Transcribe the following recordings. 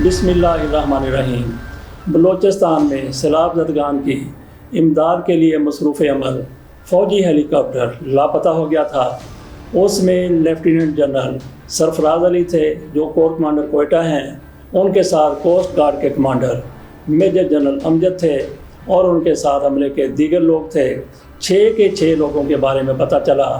बिस्मिल्लाहिर्रहमानिर्रहीम। बलूचिस्तान में सैलाब ज़दगान की इमदाद के लिए मसरूफ़ अमल फ़ौजी हेलीकॉप्टर लापता हो गया था। उसमें लेफ्टिनेंट जनरल सरफराज अली थे, जो कोर कमांडर कोयटा हैं। उनके साथ कोस्ट गार्ड के कमांडर मेजर जनरल अमजद थे और उनके साथ हमले के दीगर लोग थे। 6 के 6 लोगों के बारे में पता चला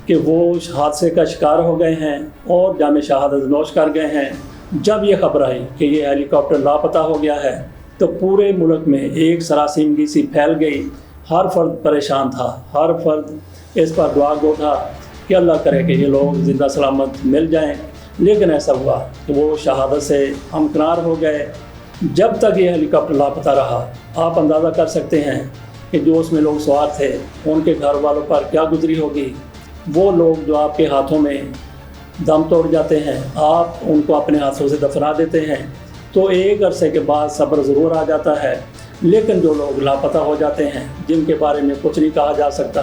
कि वो हादसे का शिकार हो गए हैं और जाम शहादत नोश कर गए हैं। जब ये खबर आई कि ये हेलीकॉप्टर लापता हो गया है तो पूरे मुल्क में एक सरासिमगी सी फैल गई। हर फर्द परेशान था, हर फर्द इस पर दुआ गो था कि अल्लाह करे कि ये लोग ज़िंदा सलामत मिल जाएं। लेकिन ऐसा हुआ कि वो शहादत से हमकिनार हो गए। जब तक ये हेलीकॉप्टर लापता रहा, आप अंदाज़ा कर सकते हैं कि जो उसमें लोग सवार थे उनके घर वालों पर क्या गुजरी होगी। वो लोग जो आपके हाथों में दम तोड़ जाते हैं, आप उनको अपने हाथों से दफना देते हैं, तो एक अरसे के बाद सब्र ज़रूर आ जाता है। लेकिन जो लोग लापता हो जाते हैं, जिनके बारे में कुछ नहीं कहा जा सकता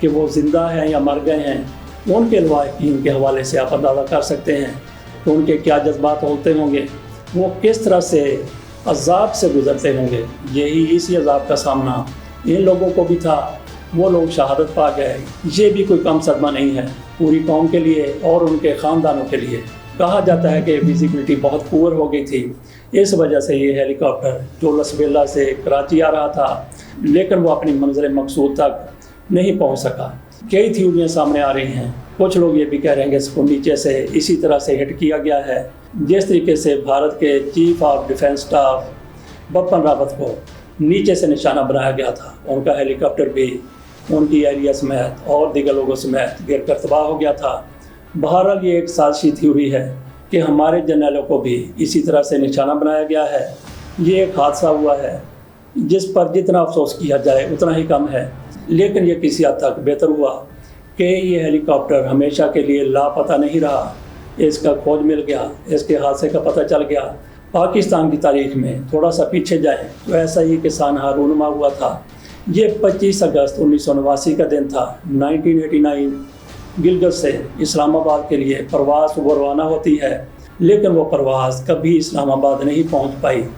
कि वो ज़िंदा हैं या मर गए हैं, उनके लवाहिकीन के हवाले से आप अंदाज़ा कर सकते हैं कि उनके क्या जज्बात होते होंगे, वो किस तरह से अज़ाब से गुज़रते होंगे। यही इसी अज़ाब का सामना इन लोगों को भी था। वो लोग शहादत पा गए। ये भी कोई कम सदमा नहीं है पूरी कौम के लिए और उनके ख़ानदानों के लिए। कहा जाता है कि विजिबिलिटी बहुत पुअर हो गई थी, इस वजह से ये हेलीकॉप्टर जो लसबेला से कराची आ रहा था, लेकिन वो अपनी मंजिल मकसूद तक नहीं पहुंच सका। कई थ्योरियाँ सामने आ रही हैं। कुछ लोग ये भी कह रहे हैं कि इसको नीचे से इसी तरह से हिट किया गया है जिस तरीके से भारत के chief of defence staff Bipin Rawat को नीचे से निशाना बनाया गया था। उनका हेलीकॉप्टर भी उनकी एरिया समेत और दीगर लोगों समेत गिर कर तबाह हो गया था। बहरहाल ये एक साजिशी थ्योरी है कि हमारे जर्नलों को भी इसी तरह से निशाना बनाया गया है। ये एक हादसा हुआ है जिस पर जितना अफसोस किया जाए उतना ही कम है। लेकिन ये किसी हद तक बेहतर हुआ कि ये हेलीकॉप्टर हमेशा के लिए लापता नहीं रहा। इसका खोज मिल गया, इसके हादसे का पता चल गया। पाकिस्तान की तारीख में थोड़ा सा पीछे जाएँ तो ऐसा ही किसान हारूनमा हुआ था। ये 25 अगस्त 1989 का दिन था। 1989 गिलगित से इस्लामाबाद के लिए परवाज़ रवाना होती है, लेकिन वो परवाज़ कभी इस्लामाबाद नहीं पहुंच पाई।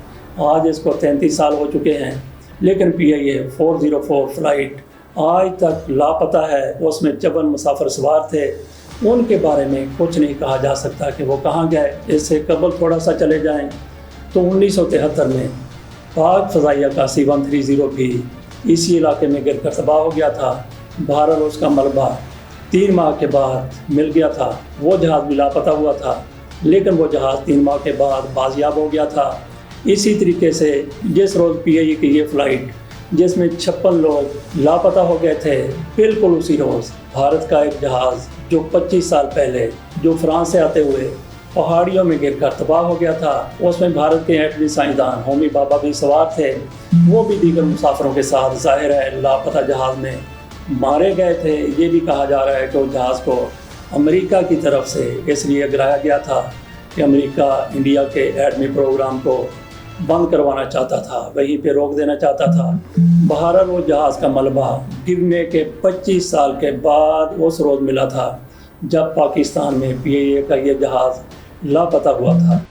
आज इसको 33 साल हो चुके हैं, लेकिन PIA 404 फ़्लाइट आज तक लापता है। उसमें 54 मुसाफिर सवार थे। उनके बारे में कुछ नहीं कहा जा सकता कि वो कहाँ गए। इससे कबल थोड़ा सा चले जाएँ तो 1973 में पाक फ़ज़ाइया का C-130 भी इसी इलाके में गिर कर तबाह हो गया था। बहरहाल उसका मलबा 3 माह के बाद मिल गया था। वो जहाज़ भी लापता हुआ था, लेकिन वो जहाज़ 3 माह के बाद बाजियाब हो गया था। इसी तरीके से जिस रोज़ PIA की ये फ़्लाइट जिसमें 56 लोग लापता हो गए थे, बिल्कुल उसी रोज़ भारत का एक जहाज़ जो 25 साल पहले जो फ्रांस से आते हुए पहाड़ियों में गिरकर तबाह हो गया था, उसमें भारत के एटमी साइंसदान होमी बाबा भी सवार थे। वो भी दीगर मुसाफिरों के साथ ज़ाहिर है लापता जहाज़ में मारे गए थे। ये भी कहा जा रहा है कि उस जहाज़ को अमेरिका की तरफ से इसलिए गिराया गया था कि अमेरिका इंडिया के एटमी प्रोग्राम को बंद करवाना चाहता था, वहीं पे रोक देना चाहता था। बहरहाल वो जहाज़ का मलबा गिरने के 25 साल के बाद उस रोज़ मिला था जब पाकिस्तान में PIA का ये जहाज़ लापता हुआ था।